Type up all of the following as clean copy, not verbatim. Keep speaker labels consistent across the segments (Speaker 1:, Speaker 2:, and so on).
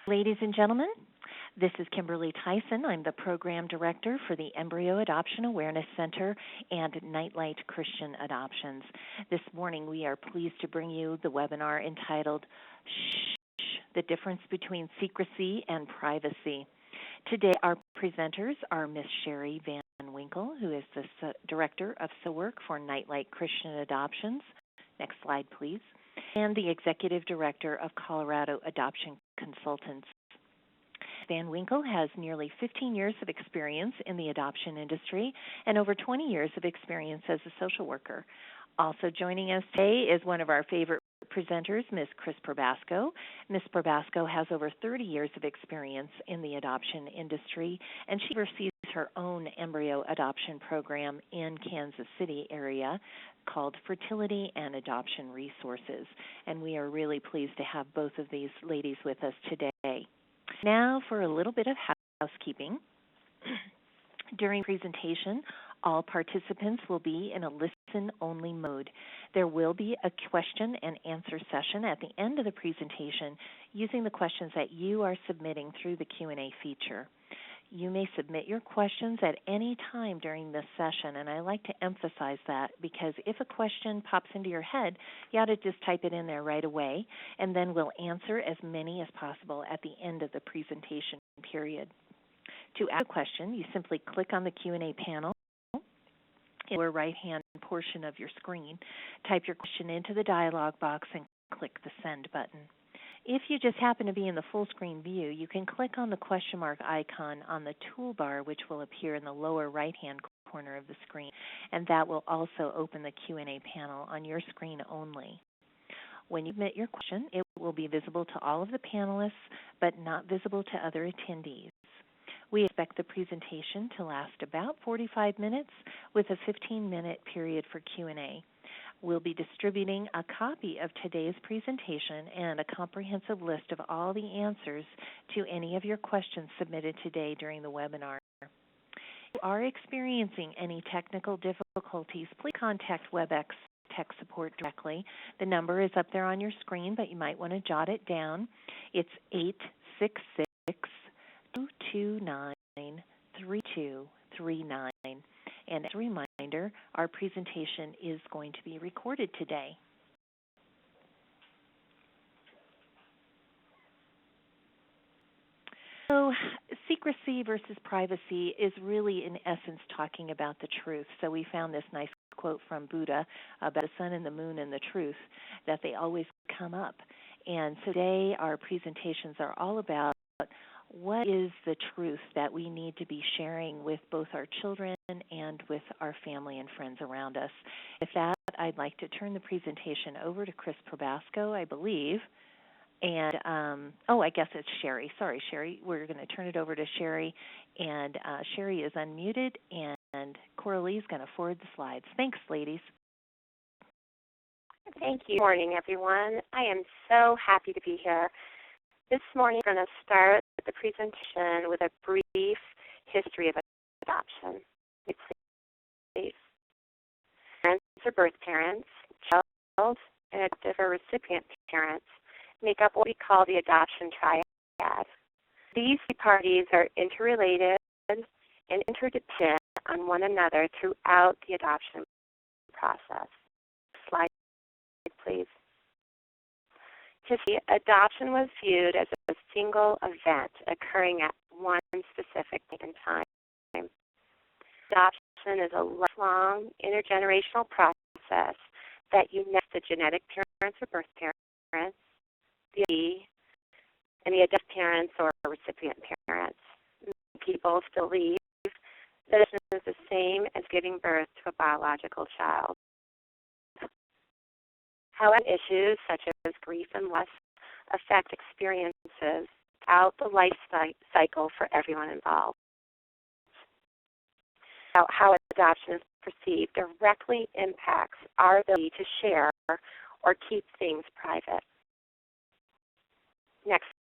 Speaker 1: Ladies and gentlemen, this is Kimberly Tyson. I'm the Program Director for the Embryo Adoption Awareness Center and Nightlight Christian Adoptions. This morning we are pleased to bring you the webinar entitled Shh, the Difference Between Secrecy and Privacy. Today our presenters are Ms. Sherry Van Winkle, who is the Director of Social Work for Nightlight Christian Adoptions. Next slide, please. And the Executive Director of Colorado Adoption Consultants. Van Winkle has nearly 15 years of experience in the adoption industry and over 20 years of experience as a social worker. Also joining us today is one of our favorite presenters, Ms. Chris Probasco. Ms. Probasco has over 30 years of experience in the adoption industry, and she oversees her own embryo adoption program in Kansas City area called Fertility and Adoption Resources. And we are really pleased to have both of these ladies with us today. Now for a little bit of housekeeping. During the presentation, all participants will be in a listen-only mode. There will be a question and answer session at the end of the presentation using the questions that you are submitting through the Q&A feature. You may submit your questions at any time during this session, and I like to emphasize that because if a question pops into your head, you ought to just type it in there right away, and then we'll answer as many as possible at the end of the presentation period. To ask a question, you simply click on the Q&A panel in the lower right-hand portion of your screen, type your question into the dialog box, and click the Send button. If you just happen to be in the full screen view, you can click on the question mark icon on the toolbar, which will appear in the lower right-hand corner of the screen, and that will also open the Q&A panel on your screen only. When you submit your question, it will be visible to all of the panelists, but not visible to other attendees. We expect the presentation to last about 45 minutes with a 15-minute period for Q&A. We'll be distributing a copy of today's presentation and a comprehensive list of all the answers to any of your questions submitted today during the webinar. If you are experiencing any technical difficulties, please contact WebEx Tech Support directly. The number is up there on your screen, but you might want to jot it down. It's 866-229-3239. And as a reminder, our presentation is going to be recorded today. So secrecy versus privacy is really, in essence, talking about the truth. So we found this nice quote from Buddha about the sun and the moon and the truth, that they always come up. And today our presentations are all about what is the truth that we need to be sharing with both our children and with our family and friends around us. With that, I'd like to turn the presentation over to Chris Probasco, I believe. And, I guess it's Sherry. Sorry, Sherry. We're going to turn it over to Sherry. And Sherry is unmuted, and Coralie is going to forward the slides. Thanks, ladies.
Speaker 2: Thank you. Good morning, everyone. I am so happy to be here. This morning, we're going to start the presentation with a brief history of adoption. Please. Parents or birth parents, child, and adoptive or recipient parents make up what we call the adoption triad. These parties are interrelated and interdependent on one another throughout the adoption process. Slide, please. History, adoption was viewed as a single event occurring at one specific point in time. Adoption is a lifelong intergenerational process that unites the genetic parents or birth parents, and the adoptive parents or recipient parents. People still believe that it is the same as giving birth to a biological child. However, issues such as grief and loss affect experiences throughout the life cycle for everyone involved. How adoption is perceived directly impacts our ability to share or keep things private. Next.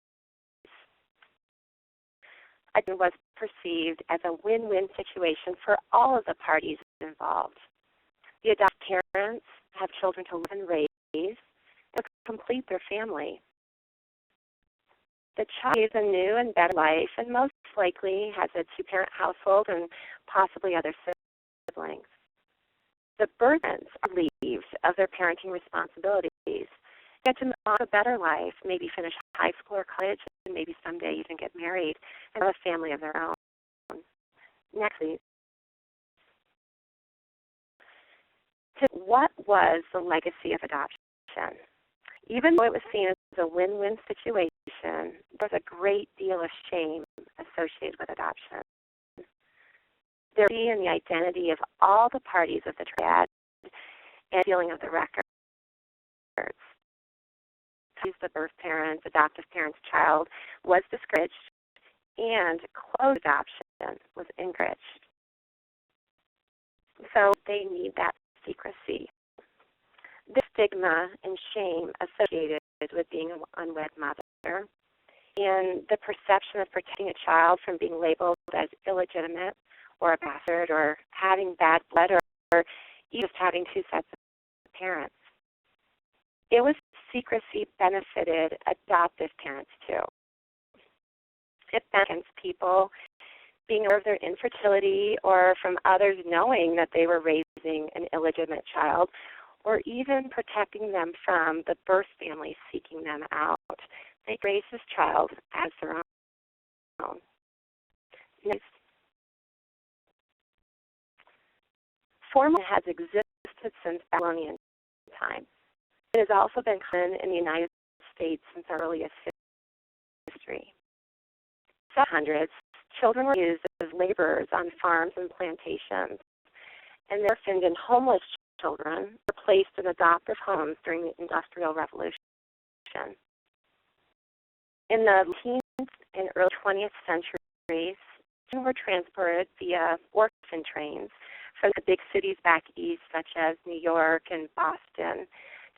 Speaker 2: Adoption was perceived as a win-win situation for all of the parties involved. The adopted parents have children to live and raise, to complete their family. The child leads a new and better life and most likely has a two-parent household and possibly other siblings. The birth parents are relieved of their parenting responsibilities, get to move on to a better life, maybe finish high school or college, and maybe someday even get married and have a family of their own. Next, please. What was the legacy of adoption? Even though it was seen as a win-win situation, there was a great deal of shame associated with adoption. There would be in the identity of all the parties of the Triad and feeling of the records. The birth parents, adoptive parent's child was discouraged, and closed adoption was encouraged. So they need that secrecy. The stigma and shame associated with being an unwed mother, and the perception of protecting a child from being labeled as illegitimate or a bastard or having bad blood or even just having two sets of parents. It was secrecy benefited adoptive parents too. It benefits people being aware of their infertility or from others knowing that they were raising an illegitimate child, or even protecting them from the birth family seeking them out. They raise this child as their own. Next. Formula has existed since Babylonian times. It has also been common in the United States since our earliest history. In the 1700s, children were used as laborers on farms and plantations, and the orphaned and homeless children were placed in adoptive homes during the Industrial Revolution. In the 19th and early 20th centuries, children were transported via orphan trains from the big cities back east, such as New York and Boston,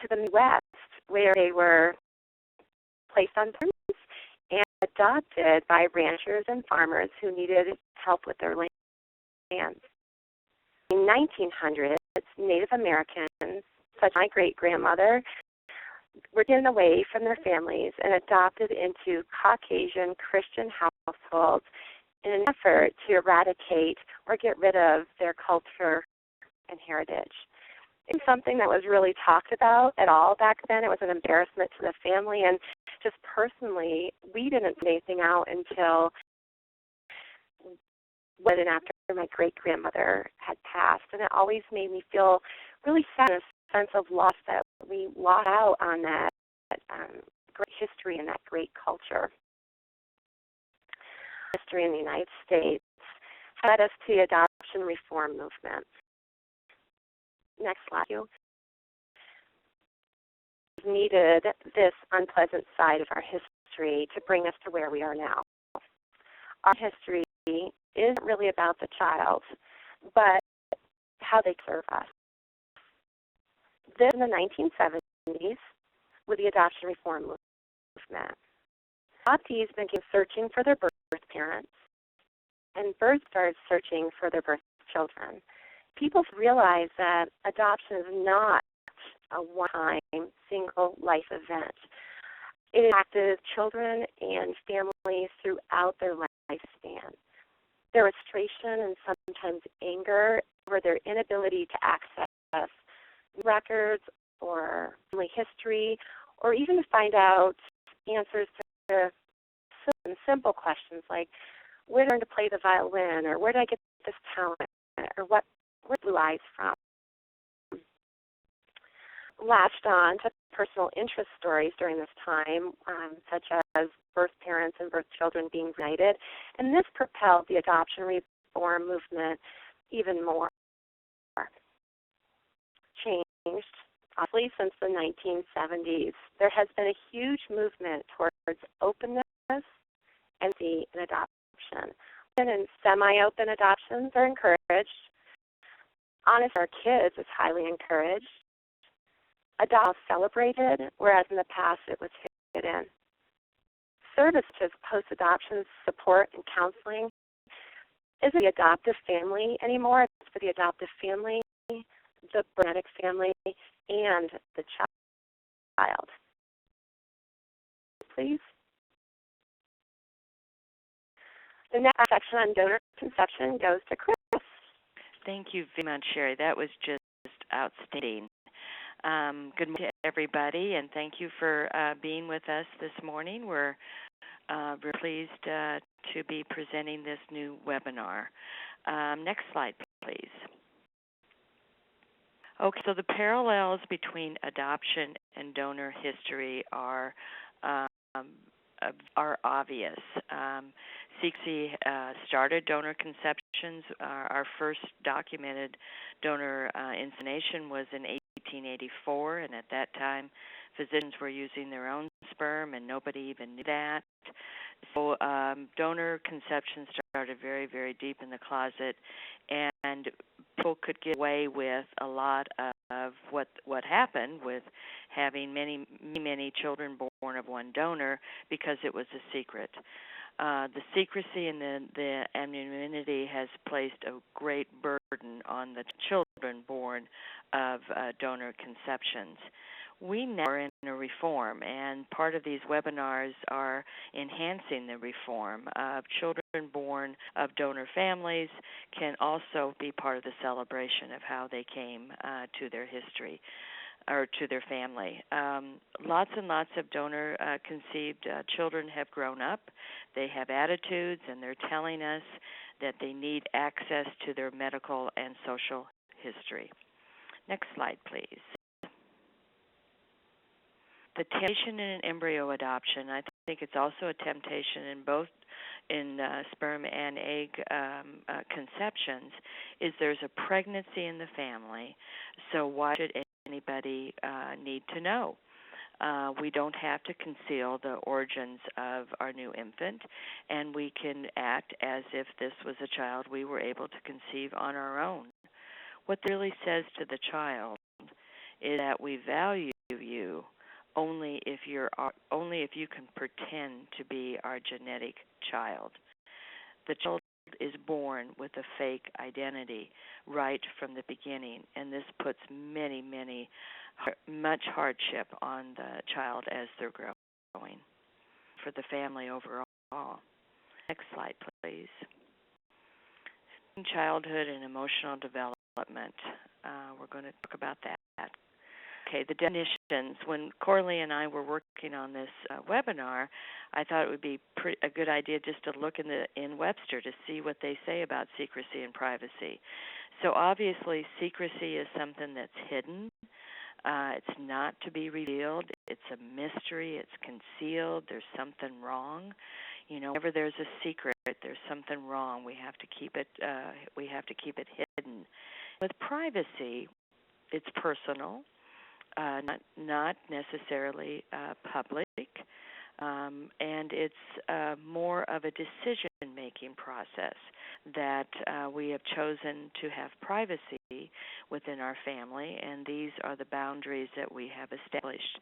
Speaker 2: to the Midwest, where they were placed on farms and adopted by ranchers and farmers who needed help with their lands. In 1900s, Native Americans, such as my great-grandmother, were taken away from their families and adopted into Caucasian Christian households in an effort to eradicate or get rid of their culture and heritage. It was something that was really talked about at all back then. It was an embarrassment to the family, and just personally, we didn't say anything out until when and after my great-grandmother had passed, and it always made me feel really sad, a sense of loss that we lost out on that great history and that great culture. History in the United States led us to the adoption reform movement. Next slide. We needed this unpleasant side of our history to bring us to where we are now. Our history isn't really about the child, but how they serve us. This in the 1970s with the adoption reform movement. Adoptees began searching for their birth parents, and birth started searching for their birth children. People realize that adoption is not a one-time, single life event. It impacted children and families throughout their lifespan. Their frustration and sometimes anger over their inability to access records or family history, or even to find out answers to simple questions like, where did I learn to play the violin, or where did I get this talent, or where blue eyes from? Latched on to personal interest stories during this time, such as birth parents and birth children being united, and this propelled the adoption reform movement even more. Changed, obviously, since the 1970s. There has been a huge movement towards openness and adoption. Open and semi-open adoptions are encouraged. Honest our kids is highly encouraged. Adoption is celebrated, whereas in the past it was hidden. Services such as post-adoption support and counseling isn't the adoptive family anymore. It's for the adoptive family, the genetic family, and the child. Please. The next section on donor conception goes to Chris.
Speaker 3: Thank you very much, Sherry. That was just outstanding. Good morning to everybody, and thank you for being with us this morning. We're very pleased to be presenting this new webinar. Next slide, please. Okay, so the parallels between adoption and donor history are obvious. Secrecy started donor conceptions. Our first documented donor insemination was in 1884, and at that time, physicians were using their own sperm, and nobody even knew that. So donor conception started very, very deep in the closet, and people could get away with a lot of what happened with having many children born of one donor because it was a secret. The secrecy and the anonymity has placed a great burden on the children born of donor conceptions. We now are in a reform, and part of these webinars are enhancing the reform. Children born of donor families can also be part of the celebration of how they came to their history or to their family. Lots and lots of donor conceived children have grown up. They have attitudes, and they're telling us that they need access to their medical and social history. Next slide, please. The temptation in an embryo adoption, I think it's also a temptation in both sperm and egg conceptions, is there's a pregnancy in the family, so why should anybody need to know? We don't have to conceal the origins of our new infant, and we can act as if this was a child we were able to conceive on our own. What this really says to the child is that we value you only if you can pretend to be our genetic child. The child is born with a fake identity right from the beginning, and this puts much hardship on the child as they're growing, for the family overall. Next slide, please. Childhood and emotional development. We're going to talk about that. Okay, the definitions. When Coralie and I were working on this webinar, I thought it would be a good idea just to look in Webster to see what they say about secrecy and privacy. So obviously, secrecy is something that's hidden. It's not to be revealed. It's a mystery. It's concealed. There's something wrong. You know, whenever there's a secret, there's something wrong. We have to keep it. We have to keep it hidden. With privacy, it's personal. Not necessarily public, and it's more of a decision-making process that we have chosen to have privacy within our family, and these are the boundaries that we have established.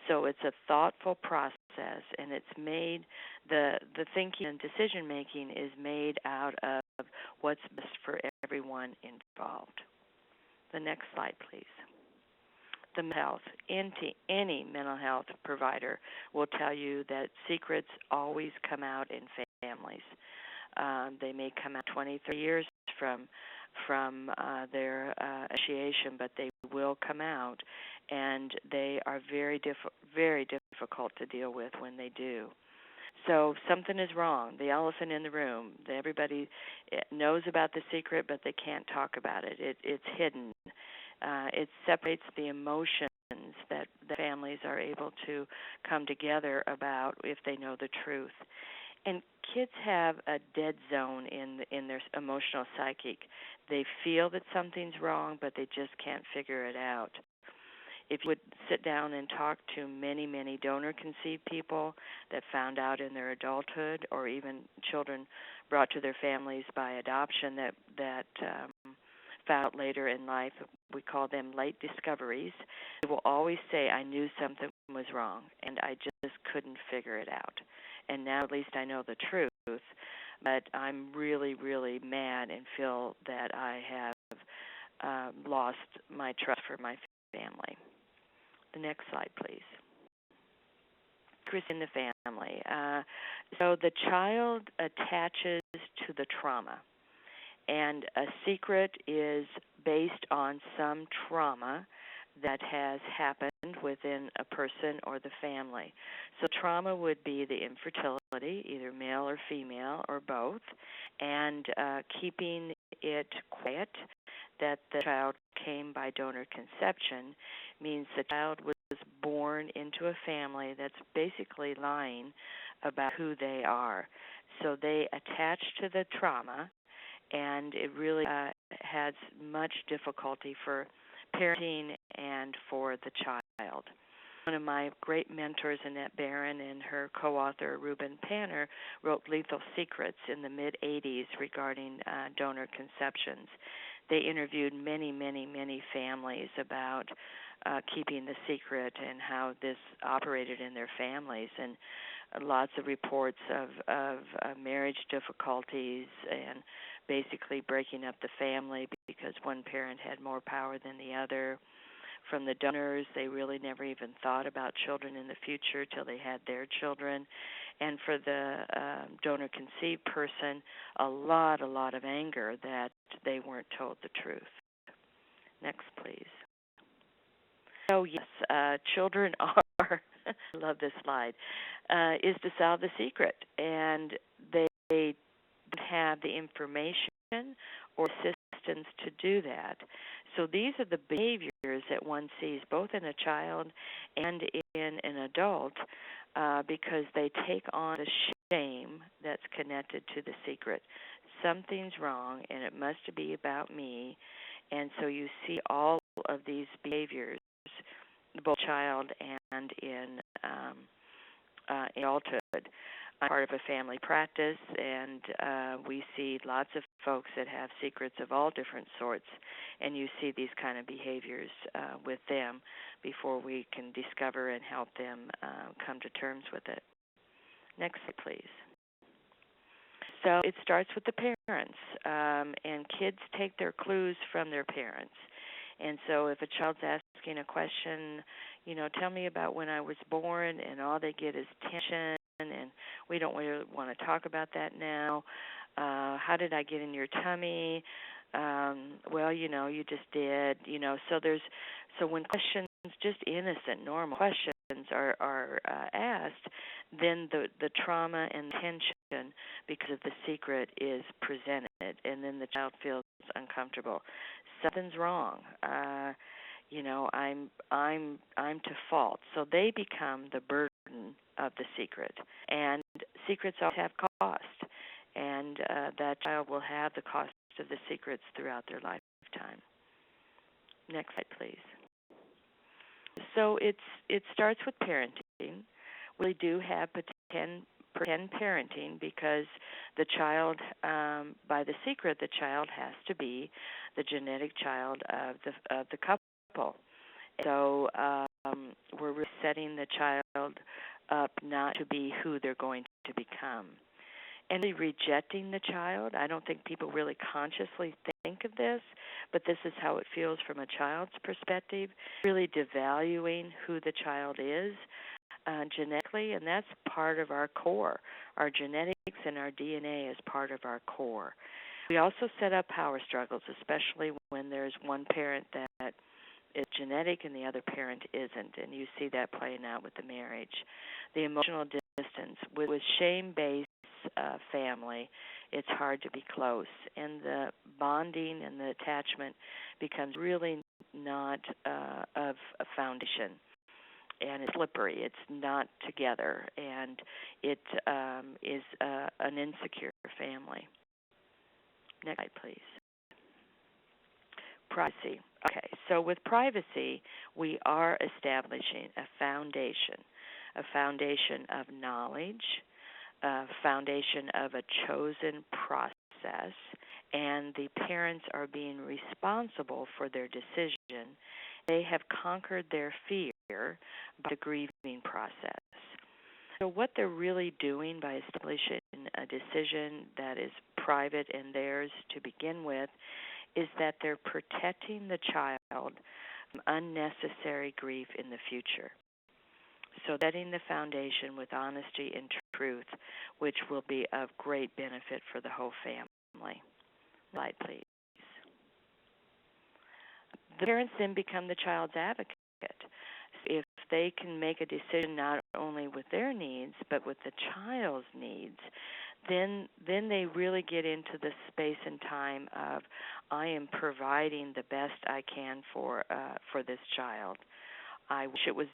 Speaker 3: So it's a thoughtful process, and it's made, the thinking and decision-making is made out of what's best for everyone involved. The next slide, please. The mental health. Any mental health provider will tell you that secrets always come out in families. They may come out 20, 30 years from their initiation, but they will come out, and they are very difficult to deal with when they do. So something is wrong. The elephant in the room. Everybody knows about the secret, but they can't talk about it. It's hidden. It separates the emotions that the families are able to come together about if they know the truth. And kids have a dead zone in their emotional psychic. They feel that something's wrong, but they just can't figure it out. If you would sit down and talk to many donor-conceived people that found out in their adulthood, or even children brought to their families by adoption that found out later in life, we call them late discoveries, they will always say, I knew something was wrong, and I just couldn't figure it out. And now at least I know the truth, but I'm really mad and feel that I have lost my trust for my family. The next slide, please. secrecy in the family. So the child attaches to the trauma, and a secret is based on some trauma that has happened within a person or the family. So trauma would be the infertility, either male or female or both, and keeping it quiet that the child came by donor conception means the child was born into a family that's basically lying about who they are. So they attach to the trauma, and it really has much difficulty for parenting and for the child. One of my great mentors, Annette Barron, and her co-author, Ruben Panner, wrote Lethal Secrets in the mid-'80s regarding donor conceptions. They interviewed many, many, many families about keeping the secret and how this operated in their families, and lots of reports of marriage difficulties and basically breaking up the family because one parent had more power than the other. From the donors, they really never even thought about children in the future till they had their children. And for the donor-conceived person, a lot of anger that they weren't told the truth. Next, please. Oh, yes, children are, I love this slide, is to solve the secret. And they don't have the information or assistance to do that. So these are the behaviors that one sees both in a child and in an adult because they take on the shame that's connected to the secret. Something's wrong, and it must be about me. And so you see all of these behaviors, both child and in adulthood. I'm part of a family practice, and we see lots of folks that have secrets of all different sorts, and you see these kind of behaviors with them before we can discover and help them come to terms with it. Next slide, please. So it starts with the parents, and kids take their clues from their parents. And so if a child's asking a question, tell me about when I was born, and all they get is tension, and we don't really want to talk about that now. How did I get in your tummy? Well, you just did. So when questions, just innocent, normal questions are asked, then the trauma and tension because of the secret is presented, and then the child feels uncomfortable. Something's wrong. I'm to fault. So they become the burden of the secret. And secrets all have cost, and that child will have the cost of the secrets throughout their lifetime. Next slide, please. So it starts with parenting. We do have pretend parenting because the child, by the secret, the child has to be the genetic child of the couple. So we're setting the child up not to be who they're going to become. And rejecting the child, I don't think people really consciously think of this, but this is how it feels from a child's perspective, really devaluing who the child is genetically, and that's part of our core. Our genetics and our DNA is part of our core. We also set up power struggles, especially when there's one parent that is genetic and the other parent isn't, and you see that playing out with the marriage. The emotional distance. With shame-based family, it's hard to be close, and the bonding and the attachment becomes really not of a foundation, and it's slippery. It's not together, and it is an insecure family. Next slide, please. Privacy. Okay, so with privacy, we are establishing a foundation of knowledge, a foundation of a chosen process, and the parents are being responsible for their decision. They have conquered their fear by the grieving process. So what they're really doing by establishing a decision that is private and theirs to begin with is that they're protecting the child from unnecessary grief in the future. So setting the foundation with honesty and truth, which will be of great benefit for the whole family. Slide, please. The parents then become the child's advocate. If they can make a decision not only with their needs, but with the child's needs, then they really get into the space and time of, I am providing the best I can for this child. I wish it was,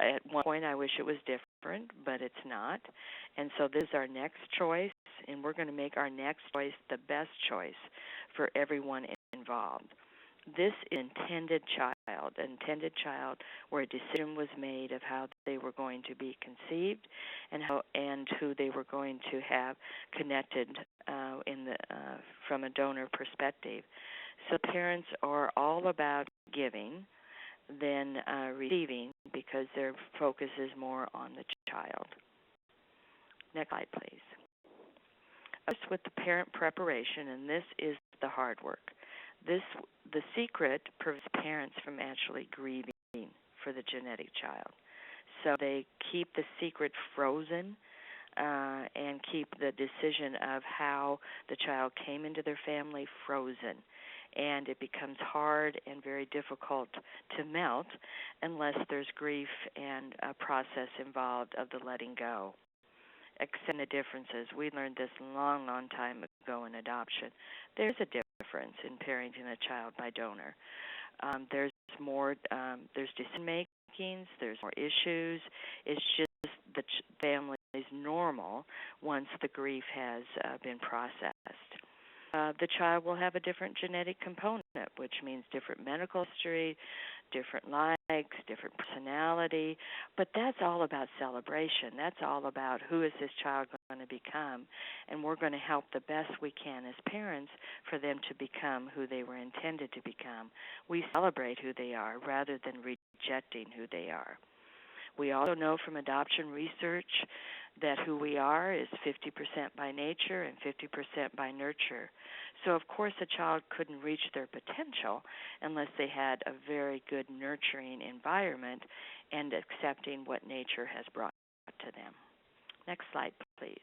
Speaker 3: at one point I wish it was different, but it's not. And so this is our next choice, and we're going to make our next choice the best choice for everyone involved. This intended child where a decision was made of how they were going to be conceived and who they were going to have connected from a donor perspective. So parents are all about giving than receiving because their focus is more on the child. Next slide, please. First, with the parent preparation, and this is the hard work. The secret prevents parents from actually grieving for the genetic child. So they keep the secret frozen and keep the decision of how the child came into their family frozen. And it becomes hard and very difficult to melt unless there's grief and a process involved of the letting go. Accept the differences. We learned this a long, long time ago in adoption. There's a difference in parenting a child by donor. There's more. There's decision makings. There's more issues. It's just the family is normal once the grief has been processed. The child will have a different genetic component, which means different medical history, different likes, different personality, but that's all about celebration. That's all about who is this child going to become, and we're going to help the best we can as parents for them to become who they were intended to become. We celebrate who they are rather than rejecting who they are. We also know from adoption research that who we are is 50% by nature and 50% by nurture. So, of course, a child couldn't reach their potential unless they had a very good nurturing environment and accepting what nature has brought to them. Next slide, please.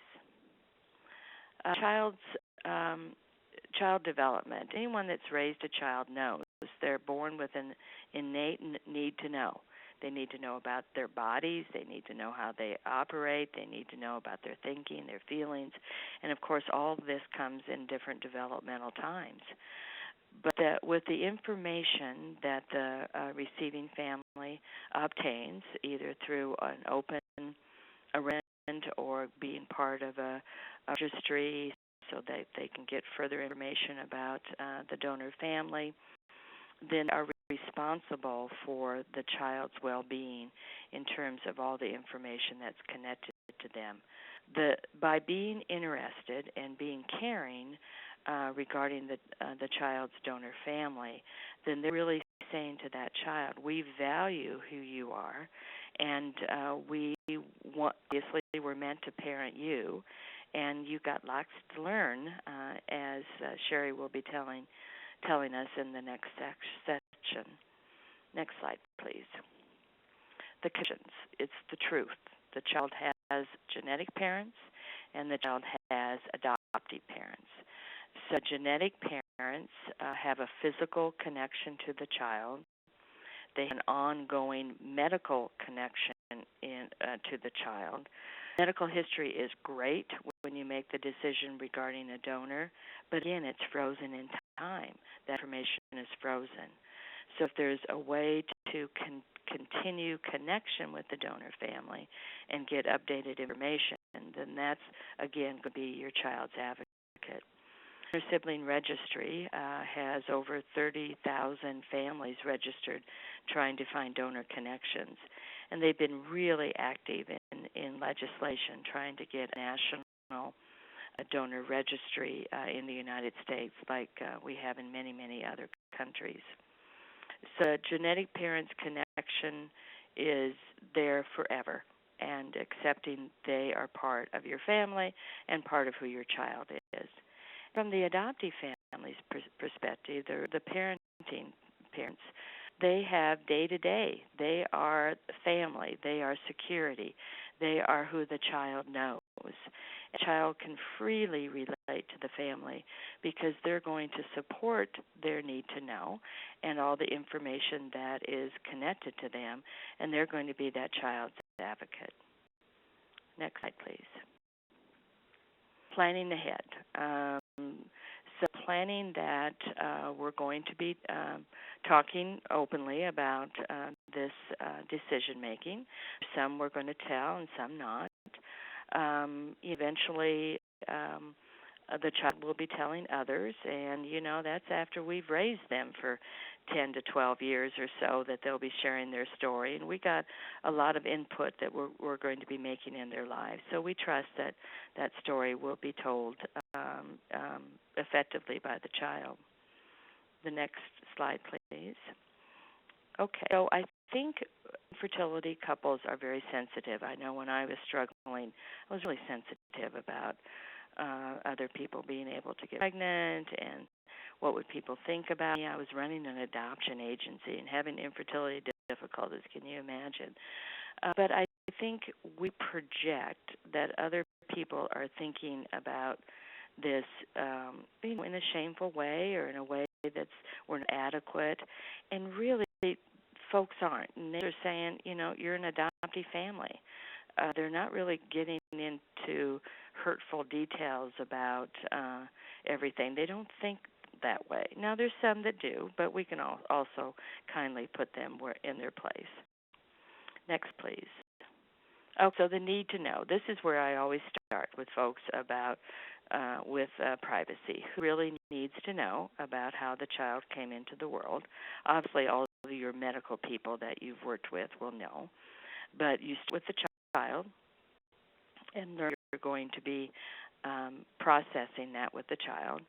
Speaker 3: Child development. Anyone that's raised a child knows they're born with an innate need to know. They need to know about their bodies. They need to know how they operate. They need to know about their thinking, their feelings. And, of course, all of this comes in different developmental times. But with the information that the receiving family obtains, either through an open arrangement or being part of a registry so that they can get further information about the donor family, then are responsible for the child's well-being in terms of all the information that's connected to them. By being interested and being caring regarding the child's donor family, then they're really saying to that child, we value who you are, and obviously we're meant to parent you, and you've got lots to learn, as Sherry will be telling us in the next section. Next slide, please. The connections. It's the truth. The child has genetic parents, and the child has adoptive parents. So genetic parents have a physical connection to the child. They have an ongoing medical connection to the child. Medical history is great when you make the decision regarding a donor, but again, it's frozen in time. That information is frozen. So if there's a way to continue connection with the donor family and get updated information, then that's, again, going to be your child's advocate. Our sibling registry has over 30,000 families registered trying to find donor connections. And they've been really active in legislation trying to get a national donor registry in the United States like we have in many, many other countries. So genetic parents' connection is there forever, and accepting they are part of your family and part of who your child is. From the adoptive family's perspective, the parenting parents they have day-to-day. They are family. They are security. They are who the child knows. A child can freely relate to the family because they're going to support their need to know and all the information that is connected to them, and they're going to be that child's advocate. Next slide, please. Planning ahead. So planning that we're going to be talking openly about this decision making. Some we're going to tell and some not. Eventually, the child will be telling others, and that's after we've raised them for 10 to 12 years or so that they'll be sharing their story. And we got a lot of input that we're going to be making in their lives. So we trust that that story will be told effectively by the child. The next slide, please. Okay, so I think infertility couples are very sensitive. I know when I was struggling, I was really sensitive about other people being able to get pregnant and what would people think about me. I was running an adoption agency and having infertility difficulties. Can you imagine? But I think we project that other people are thinking about this in a shameful way or in a way that's we're inadequate, and really folks aren't. And they're saying, you're an adoptee family. They're not really getting into hurtful details about everything. They don't think that way. Now, there's some that do, but we can also kindly put them in their place. Next, please. Oh, so the need to know. This is where I always start with folks about with privacy. Who really needs to know about how the child came into the world? Obviously, all of your medical people that you've worked with will know, but you start with the child, and you're going to be processing that with the child,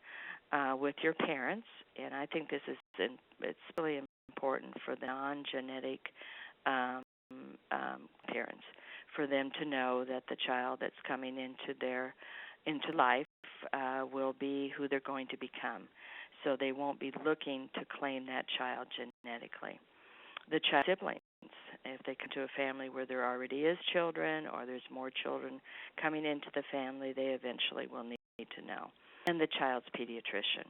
Speaker 3: with your parents, and I think this is it's really important for the non-genetic parents, for them to know that the child that's coming into life will be who they're going to become. So they won't be looking to claim that child genetically. The child siblings, if they come to a family where there already is children or there's more children coming into the family, they eventually will need to know. And the child's pediatrician.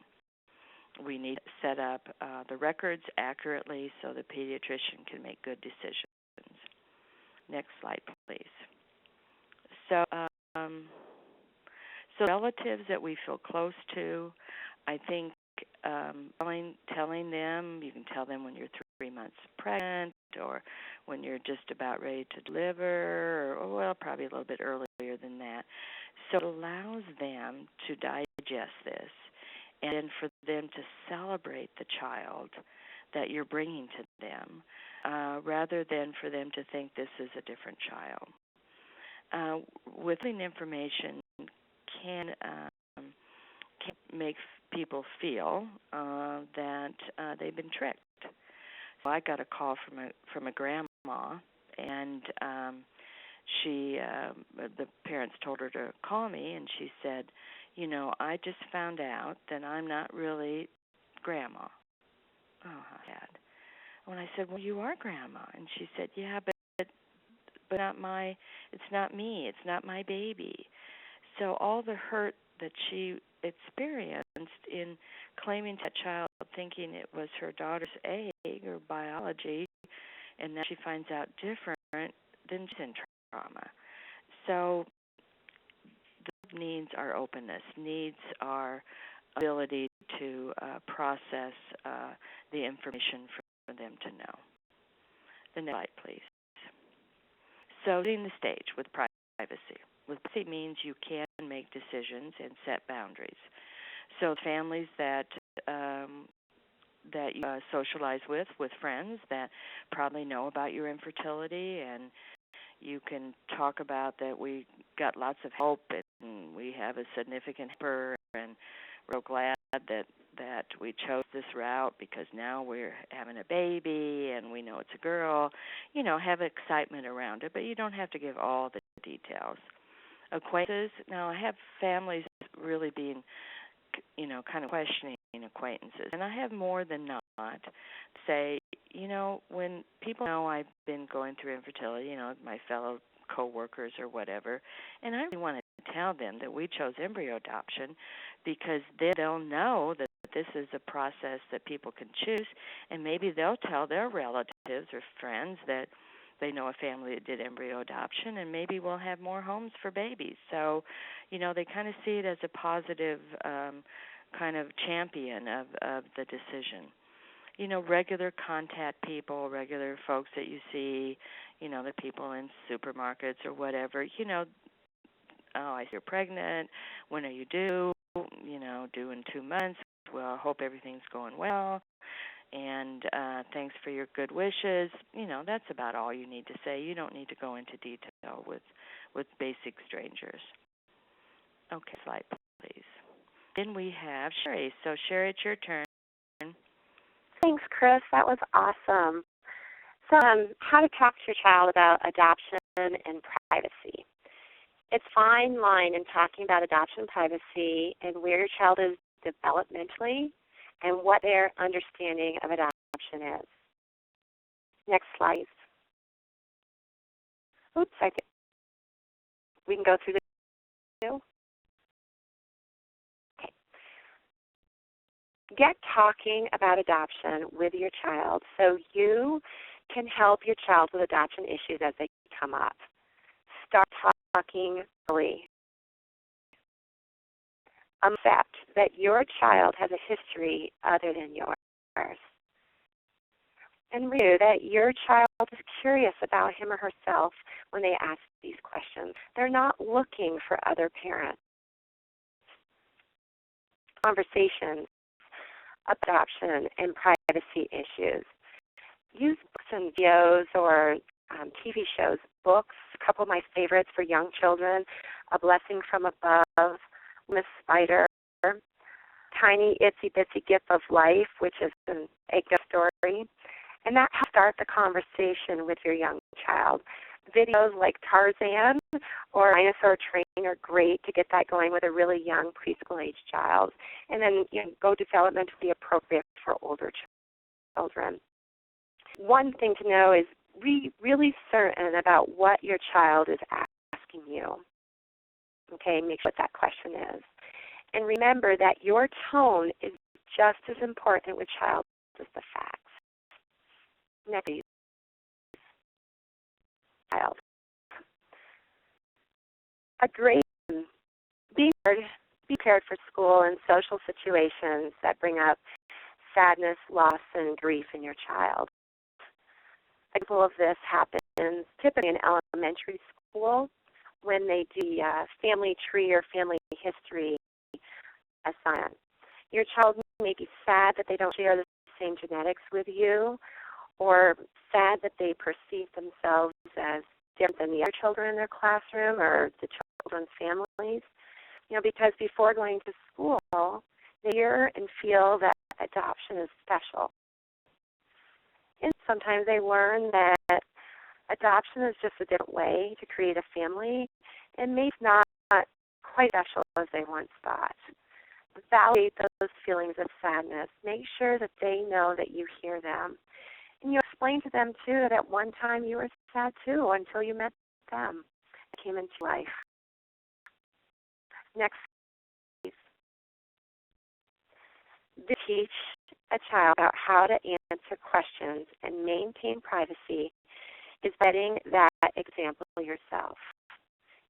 Speaker 3: We need to set up the records accurately so the pediatrician can make good decisions. Next slide, please. So relatives that we feel close to, I think telling them, you can tell them when you're 3 months pregnant or when you're just about ready to deliver, or well, probably a little bit earlier than that. So it allows them to digest this and for them to celebrate the child that you're bringing to them, rather than for them to think this is a different child. Withholding information can make people feel that they've been tricked. So I got a call from a grandma, and the parents told her to call me, and she said, I just found out that I'm not really grandma. Oh, how sad. When I said, well, you are grandma, and she said, yeah, but it's not me, it's not my baby. So all the hurt that she experienced in claiming that child, thinking it was her daughter's egg or biology, and now she finds out different, then she's in trauma. So the needs are openness. Needs are ability to process the information for them to know. The next slide, please. So setting the stage with privacy. With privacy means you can make decisions and set boundaries. So families that you socialize with friends that probably know about your infertility, and you can talk about that we got lots of help and we have a significant helper, and we're so glad that we chose this route because now we're having a baby and we know it's a girl. Have excitement around it, but you don't have to give all the details. Acquaintances. Now, I have families really being, kind of questioning acquaintances, and I have more than not. say, when people know I've been going through infertility, my fellow coworkers or whatever, and I really want to tell them that we chose embryo adoption because then they'll know that this is a process that people can choose, and maybe they'll tell their relatives or friends that they know a family that did embryo adoption, and maybe we'll have more homes for babies. So, they kind of see it as a positive kind of champion of the decision. Regular contact people, regular folks that you see, the people in supermarkets or whatever, oh, I see you're pregnant. When are you due? Due in 2 months. Well, I hope everything's going well. And thanks for your good wishes. That's about all you need to say. You don't need to go into detail with basic strangers. Okay, slide, please. Then we have Sherry. So, Sherry, it's your turn.
Speaker 2: Thanks, Chris. That was awesome. So, how to talk to your child about adoption and privacy. It's a fine line in talking about adoption and privacy and where your child is developmentally and what their understanding of adoption is. Next slide. Oops, we can go through the video. Okay. Get talking about adoption with your child so you can help your child with adoption issues as they come up. Start talking early. Accept that your child has a history other than yours. And remember that your child is curious about him or herself when they ask these questions. They're not looking for other parents. Conversations, adoption, and privacy issues. Use books and videos or TV shows. Books, a couple of my favorites for young children, A Blessing from Above, Miss Spider, Tiny Itsy Bitsy Gift of Life, which is an egg story. And that helps start the conversation with your young child. Videos like Tarzan or Dinosaur Train are great to get that going with a really young preschool-age child. And then go developmentally appropriate for older children. One thing to know is be really certain about what your child is asking you. Okay, make sure what that question is. And remember that your tone is just as important with child as the facts. Next, child. A great be prepared for school and social situations that bring up sadness, loss, and grief in your child. An example of this happens typically in elementary school when they do family tree or family history assignment. Your child may be sad that they don't share the same genetics with you, or sad that they perceive themselves as different than the other children in their classroom or the children's families. Because before going to school, they hear and feel that adoption is special. And sometimes they learn that adoption is just a different way to create a family and maybe not quite special as they once thought. Validate those feelings of sadness. Make sure that they know that you hear them. And you explain to them, too, that at one time you were sad, too, until you met them and came into life. Next, please. Teach a child about how to answer questions and maintain privacy is setting that example yourself.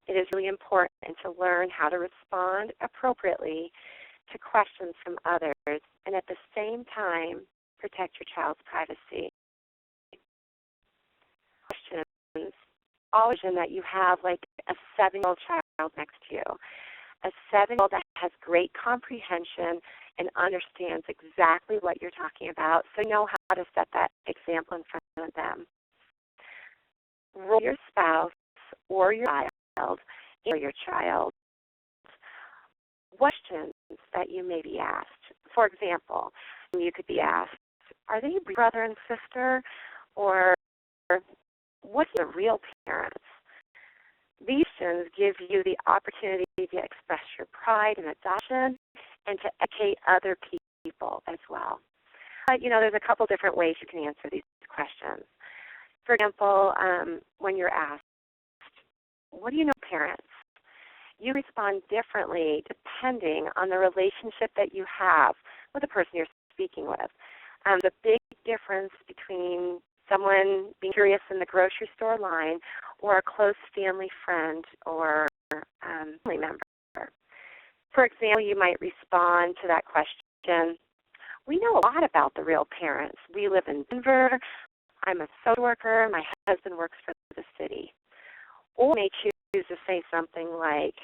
Speaker 2: It is really important to learn how to respond appropriately to questions from others and at the same time protect your child's privacy. Questions. Always imagine that you have like a 7-year-old child next to you. A 7-year-old that has great comprehension and understands exactly what you're talking about, so you know how to set that example in front of them. Role your spouse or your child or your child questions that you may be asked. For example, you could be asked, are they brother and sister, or what are the real parents? These questions give you the opportunity to express your pride in adoption and to educate other people as well. But, there's a couple different ways you can answer these questions. For example, when you're asked, what do you know of parents? You respond differently depending on the relationship that you have with the person you're speaking with. The big difference between someone being curious in the grocery store line or a close family friend or family member. For example, you might respond to that question, we know a lot about the real parents. We live in Denver. I'm a social worker. My husband works for the city. Or you may choose to say something like,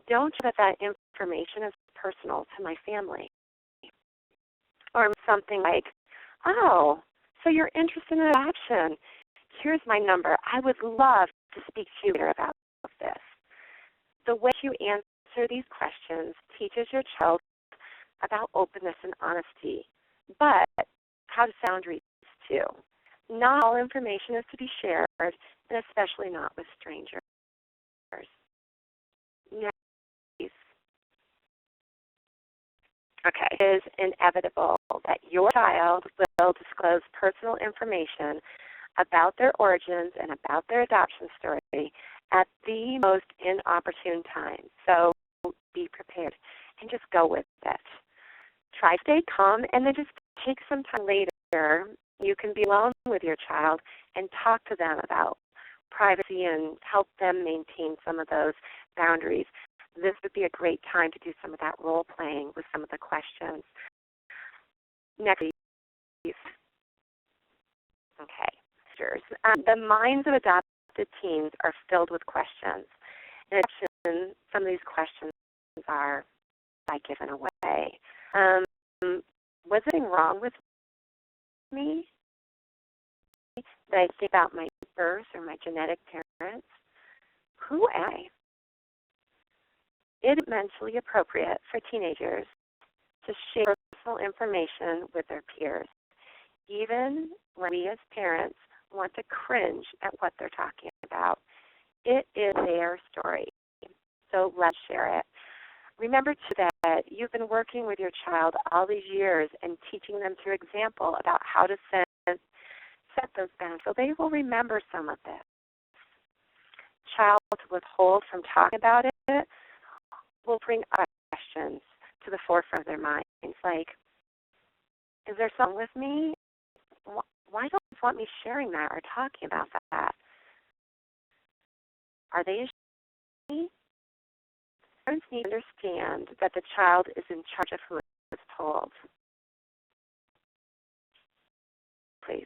Speaker 2: don't you know that information is personal to my family? Or something like, oh, so you're interested in adoption. Here's my number. I would love to speak to you later about this. The way you answer these questions teaches your child about openness and honesty, but how to set boundaries too. Not all information is to be shared, and especially not with strangers. Next, please. Okay. It is inevitable that your child will disclose personal information about their origins and about their adoption story at the most inopportune time. So be prepared and just go with it. Try to stay calm and then just take some time later. You can be alone with your child and talk to them about privacy and help them maintain some of those boundaries. This would be a great time to do some of that role playing with some of the questions. Next, please. Okay. The minds of adopted teens are filled with questions. In addition, some of these questions are given away. Was anything wrong with me? Did I think about my birth or my genetic parents? Who am I? It is mentally appropriate for teenagers to share personal information with their peers, even when we as parents want to cringe at what they're talking about. It is their story, so let's share it. Remember, too, that you've been working with your child all these years and teaching them through example about how to set those boundaries, so they will remember some of this. Child to withhold from talking about it will bring questions to the forefront of their minds, like, is there something with me? Why don't you want me sharing that or talking about that? Are they ashamed of me? Parents need to understand that the child is in charge of who is told. Please.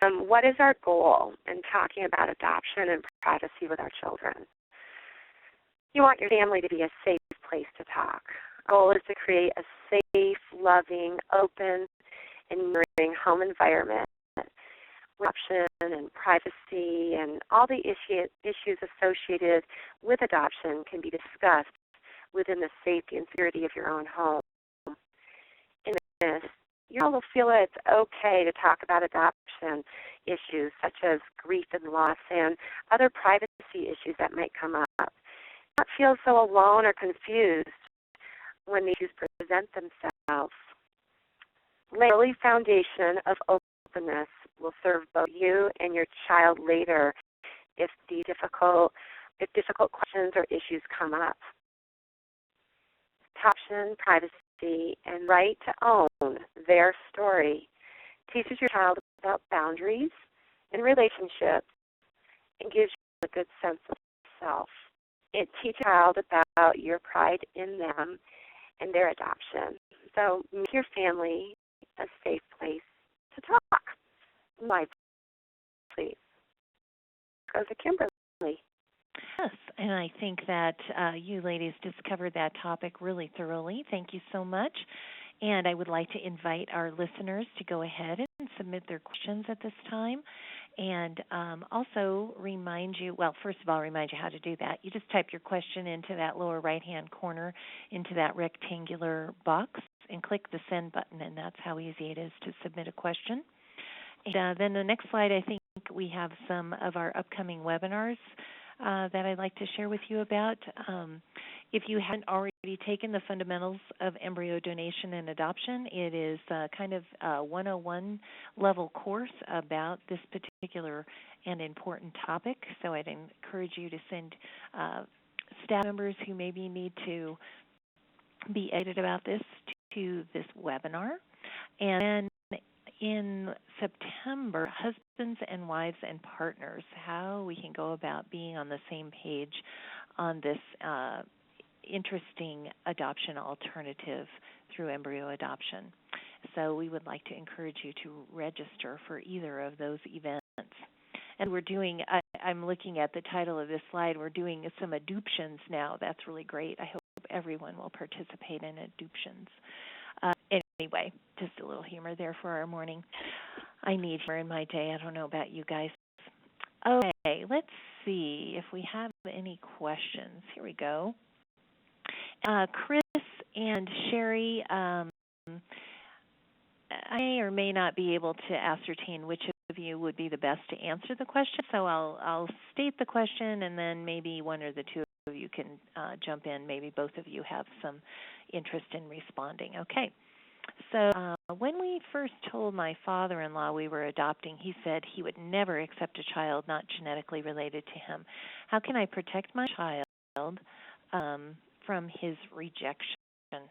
Speaker 2: What is our goal in talking about adoption and privacy with our children? You want your family to be a safe place to talk. Our goal is to create a safe, loving, open, and nurturing home environment where adoption and privacy and all the issues associated with adoption can be discussed within the safety and security of your own home. In this, you will feel that it's okay to talk about adoption issues such as grief and loss and other privacy issues that might come up. Not feel so alone or confused when the issues present themselves. Lay early foundation of openness will serve both you and your child later if difficult questions or issues come up. Adoption, privacy, and right to own their story teaches your child about boundaries and relationships and gives you a good sense of self. It teaches your child about your pride in them and their adoption. So make your family a safe place to talk. Please. Go to Kimberly.
Speaker 1: Yes, and I think that you ladies just covered that topic really thoroughly. Thank you so much. And I would like to invite our listeners to go ahead and submit their questions at this time. And also remind you, well, first of all, remind you how to do that. You just type your question into that lower right-hand corner, into that rectangular box, and click the send button, and that's how easy it is to submit a question. And then the next slide, I think we have some of our upcoming webinars that I'd like to share with you about. If you haven't already taken the fundamentals of embryo donation and adoption. It is kind of a 101 level course about this particular and important topic. So I'd encourage you to send staff members who maybe need to be educated about this to this webinar. And then in September, husbands and wives and partners, how we can go about being on the same page on this interesting adoption alternative through embryo adoption. So we would like to encourage you to register for either of those events. And we're doing, I'm looking at the title of this slide, we're doing some adoptions now. That's really great. I hope everyone will participate in adoptions. Anyway, just a little humor there for our morning. I need humor in my day. I don't know about you guys. Okay, let's see if we have any questions. Here we go. Chris and Sherry, I may or may not be able to ascertain which of you would be the best to answer the question, so I'll state the question, and then maybe one or the two of you can jump in. Maybe both of you have some interest in responding. Okay. So when we first told my father-in-law we were adopting, he said he would never accept a child not genetically related to him. How can I protect my child from his rejection?
Speaker 3: Okay.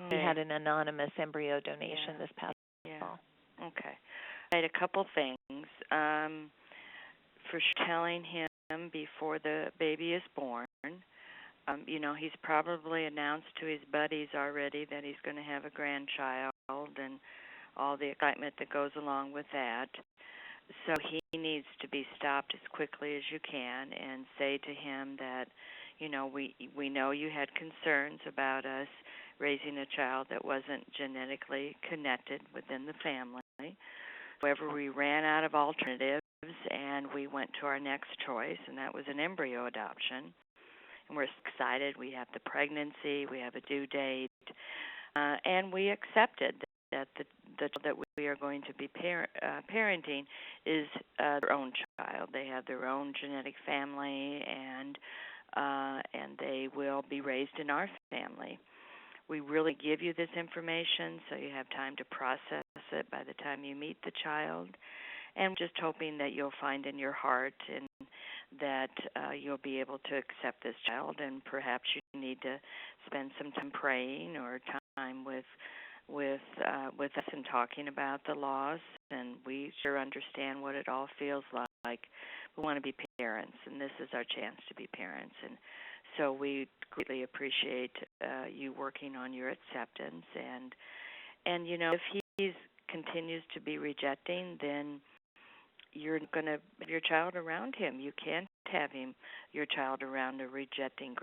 Speaker 1: We had an anonymous embryo donation this past fall.
Speaker 3: Okay. I had a couple things. For telling him before the baby is born, he's probably announced to his buddies already that he's going to have a grandchild and all the excitement that goes along with that. So he needs to be stopped as quickly as you can and say to him that, we know you had concerns about us raising a child that wasn't genetically connected within the family. However, we ran out of alternatives and we went to our next choice, and that was an embryo adoption. And we're excited. We have the pregnancy, we have a due date, and we accepted that the child that we are going to be parenting is their own child. They have their own genetic family, and they will be raised in our family. We really give you this information so you have time to process it by the time you meet the child. And just hoping that you'll find in your heart and that you'll be able to accept this child, and perhaps you need to spend some time praying or time with us and talking about the laws. And we sure understand what it all feels like. We want to be parents, and this is our chance to be parents. And so we greatly appreciate you working on your acceptance. And if he continues to be rejecting, then you're going to have your child around him. You can't have your child around a rejecting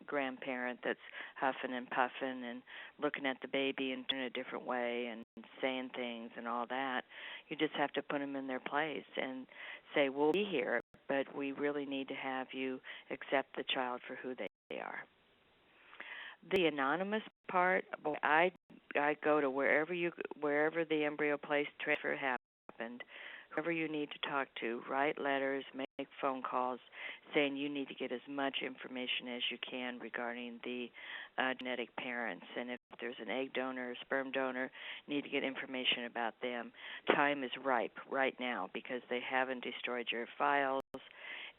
Speaker 3: grandparent that's huffing and puffing and looking at the baby in a different way and saying things and all that. You just have to put them in their place and say, we'll be here, but we really need to have you accept the child for who they are. The anonymous part, I go to wherever the embryo place transfer happened. Whoever you need to talk to, write letters, make phone calls, saying you need to get as much information as you can regarding the genetic parents. And if there's an egg donor or sperm donor, you need to get information about them. Time is ripe right now because they haven't destroyed your files,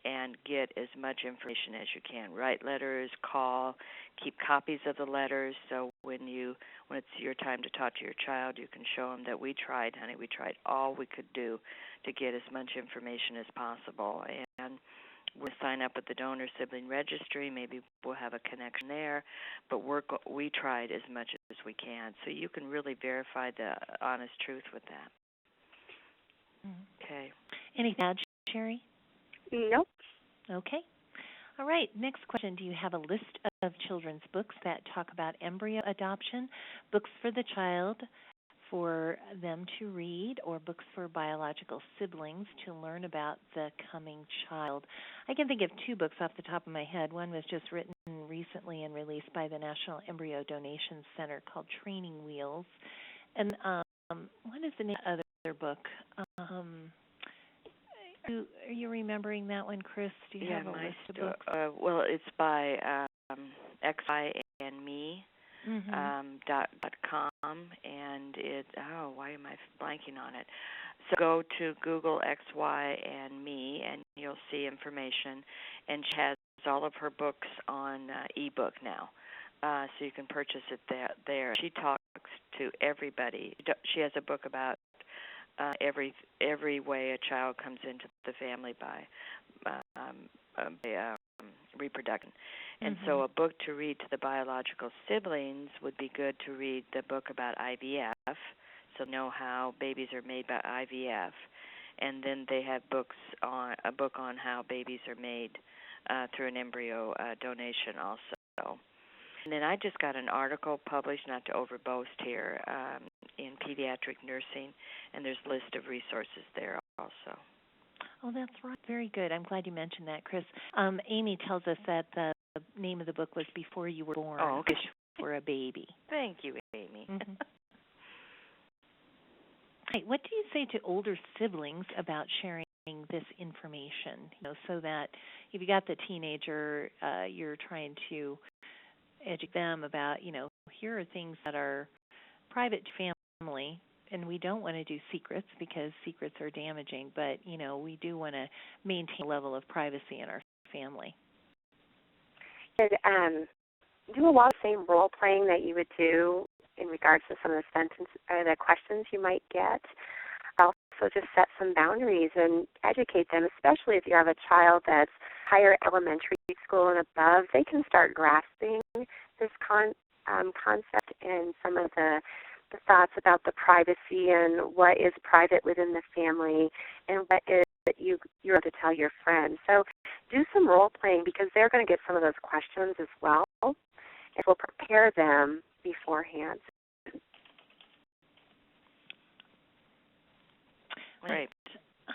Speaker 3: and get as much information as you can. Write letters, call, keep copies of the letters, so when it's your time to talk to your child, you can show them that we tried, honey. We tried all we could do to get as much information as possible. And we'll sign up with the donor sibling registry. Maybe we'll have a connection there, but we tried as much as we can. So you can really verify the honest truth with that. Okay.
Speaker 1: Anything to add, Sherry?
Speaker 2: Nope.
Speaker 1: Okay. All right. Next question. Do you have a list of children's books that talk about embryo adoption, books for the child for them to read, or books for biological siblings to learn about the coming child? I can think of two books off the top of my head. One was just written recently and released by the National Embryo Donation Center called Training Wheels. And what is the name of the other book? Are you remembering that one, Chris? Do you have a list of books?
Speaker 3: Well, it's by xyandme .com, and why am I blanking on it? So go to Google XY and Me, and you'll see information. And she has all of her books on ebook now, so you can purchase it there. She talks to everybody. She has a book about every way a child comes into the family by reproduction. And so a book to read to the biological siblings would be good to read the book about IVF, so know how babies are made by IVF. And then they have a book on how babies are made through an embryo donation also. And then I just got an article published, not to overboast here, in Pediatric Nursing, and there's a list of resources there also.
Speaker 1: Oh, that's right. Very good. I'm glad you mentioned that, Chris. Amy tells us that the name of the book was Before You Were Born.
Speaker 3: Oh, okay.
Speaker 1: For a Baby.
Speaker 3: Thank you, Amy.
Speaker 1: Hey, what do you say to older siblings about sharing this information? So that if you got the teenager, you're trying to educate them about, here are things that are private to family, and we don't want to do secrets because secrets are damaging, but, we do want to maintain a level of privacy in our family.
Speaker 2: And do a lot of the same role playing that you would do in regards to some of the sentences or the questions you might get. Also just set some boundaries and educate them, especially if you have a child that's higher elementary school and above. They can start grasping this concept and some of the thoughts about the privacy and what is private within the family and what is you're able to tell your friends. So do some role playing because they're going to get some of those questions as well, and we'll prepare them beforehand.
Speaker 3: Right.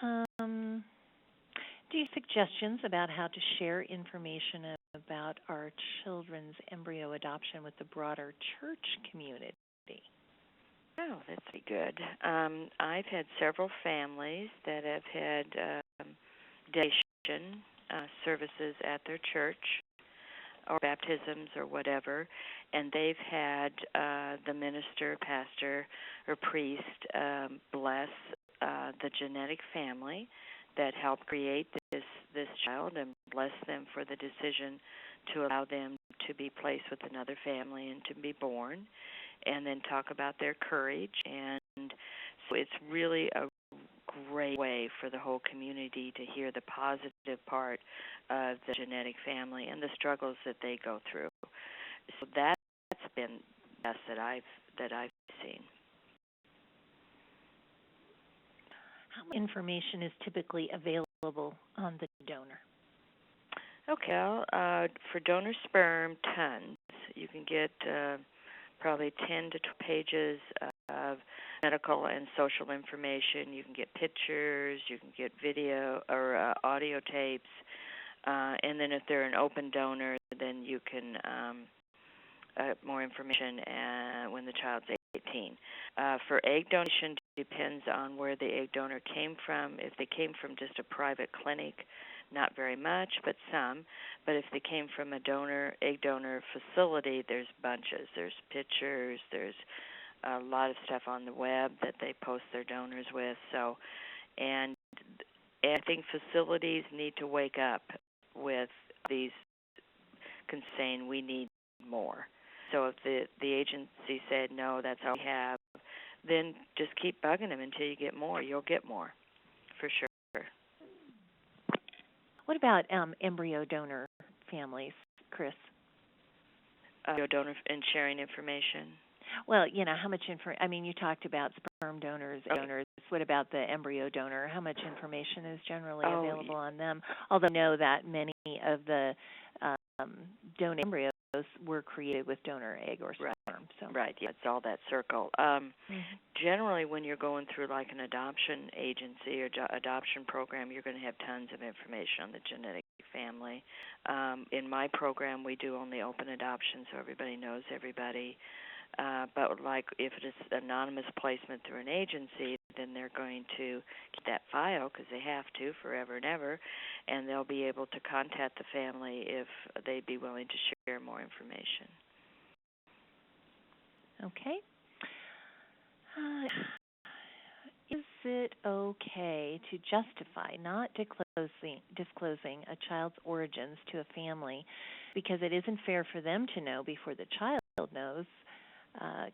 Speaker 1: Do you have suggestions about how to share information about our children's embryo adoption with the broader church community?
Speaker 3: Oh, that's good. I've had several families that have had dedication services at their church or baptisms or whatever, and they've had the minister, pastor, or priest bless the genetic family that helped create this child and bless them for the decision to allow them to be placed with another family and to be born, and then talk about their courage. And so it's really a great way for the whole community to hear the positive part of the genetic family and the struggles that they go through. So that's been the best that I've seen.
Speaker 1: How much information is typically available on the donor?
Speaker 3: Okay, well, for donor sperm, tons. You can get probably 10 to 12 pages of medical and social information. You can get pictures, you can get video or audio tapes, and then if they're an open donor, then you can more information when the child's 18. For egg donation, depends on where the egg donor came from. If they came from just a private clinic, not very much, but some. But if they came from a egg donor facility, there's bunches. There's pictures. There's a lot of stuff on the web that they post their donors with. So, and I think facilities need to wake up with these saying we need more. So if the agency said, no, that's all we have, then just keep bugging them until you get more. You'll get more, for sure.
Speaker 1: What about embryo donor families, Chris?
Speaker 3: Embryo donor and sharing information?
Speaker 1: Well, how much you talked about sperm donors, donors. What about the embryo donor? How much information is generally available on them? Although I know that many of the donor embryos were created with donor egg or sperm. So.
Speaker 3: Right, yeah, it's all that circle. Generally, when you're going through like an adoption agency or adoption program, you're going to have tons of information on the genetic family. In my program, we do only open adoption, so everybody knows everybody. But like if it's anonymous placement through an agency, then they're going to keep that file because they have to forever and ever. and they'll be able to contact the family if they'd be willing to share more information.
Speaker 1: Okay. Is it okay to justify not disclosing a child's origins to a family because it isn't fair for them to know before the child knows?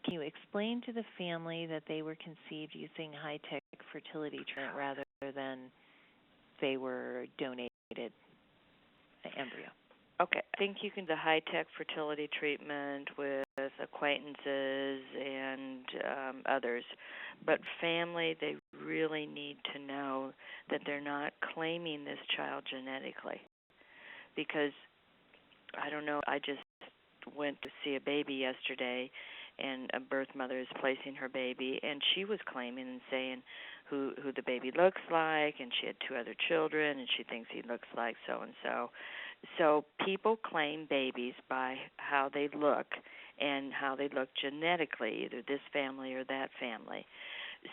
Speaker 1: Can you explain to the family that they were conceived using high-tech fertility treatment rather than they were donated an embryo?
Speaker 3: Okay, I think you can do the high-tech fertility treatment with acquaintances and others, but family, they really need to know that they're not claiming this child genetically, because I don't know, I just went to see a baby yesterday, and a birth mother is placing her baby, and she was claiming and saying who the baby looks like, and she had 2 other children, and she thinks he looks like so-and-so. So people claim babies by how they look and how they look genetically, either this family or that family.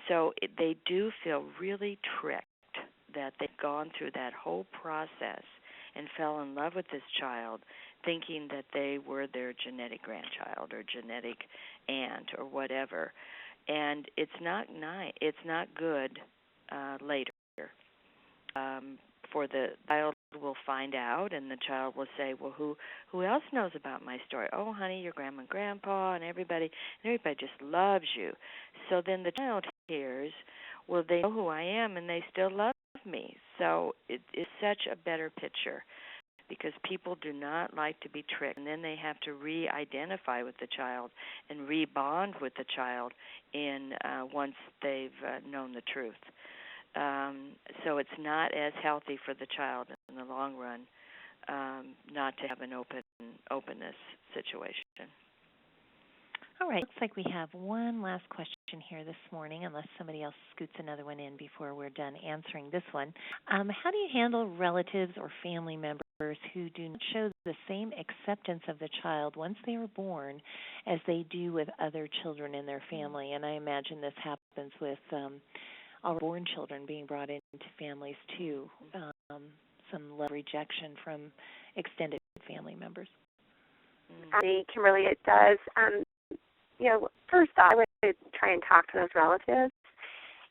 Speaker 3: So they do feel really tricked that they've gone through that whole process and fell in love with this child thinking that they were their genetic grandchild or genetic aunt or whatever. And it's not nice. It's not good later. For the child will find out, and the child will say, well, who else knows about my story? Oh, honey, your grandma and grandpa and everybody just loves you. So then the child hears, well, they know who I am, and they still love me. So it's such a better picture, because people do not like to be tricked, and then they have to re-identify with the child and re-bond with the child once they've known the truth. So it's not as healthy for the child in the long run not to have an openness situation.
Speaker 1: All right. Looks like we have one last question here this morning, unless somebody else scoots another one in before we're done answering this one. How do you handle relatives or family members who do not show the same acceptance of the child once they are born as they do with other children in their family? And I imagine this happens with all born children being brought into families too. Some level of rejection from extended family members.
Speaker 2: Kimberly, it does. First off, I would try and talk to those relatives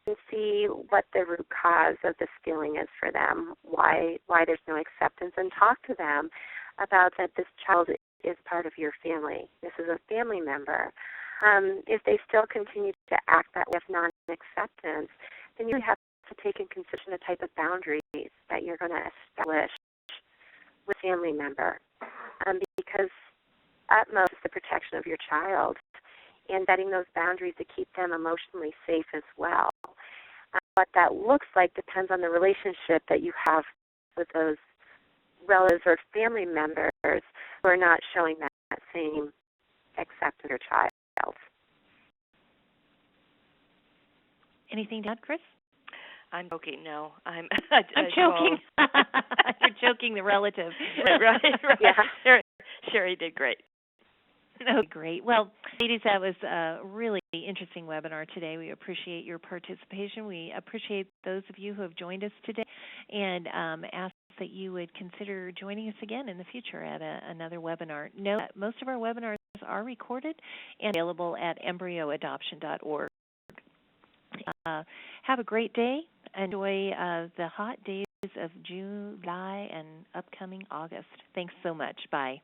Speaker 2: and see what the root cause of this feeling is for them, why there's no acceptance, and talk to them about that this child is part of your family. This is a family member. If they still continue to act that way of non-acceptance, then you have to take in consideration the type of boundaries that you're going to establish with a family member, because utmost is the protection of your child, and setting those boundaries to keep them emotionally safe as well. What that looks like depends on the relationship that you have with those relatives or family members who are not showing that same acceptance of your child.
Speaker 3: Anything to add, Chris? I'm joking. No, I'm
Speaker 1: joking. You're joking, the relative.
Speaker 3: right.
Speaker 2: Yeah.
Speaker 3: Sherry did great.
Speaker 1: Oh, great. Well, ladies, that was a really interesting webinar today. We appreciate your participation. We appreciate those of you who have joined us today, and ask that you would consider joining us again in the future at another webinar. Note that most of our webinars are recorded and available at embryoadoption.org. Have a great day. Enjoy the hot days of July and upcoming August. Thanks so much. Bye.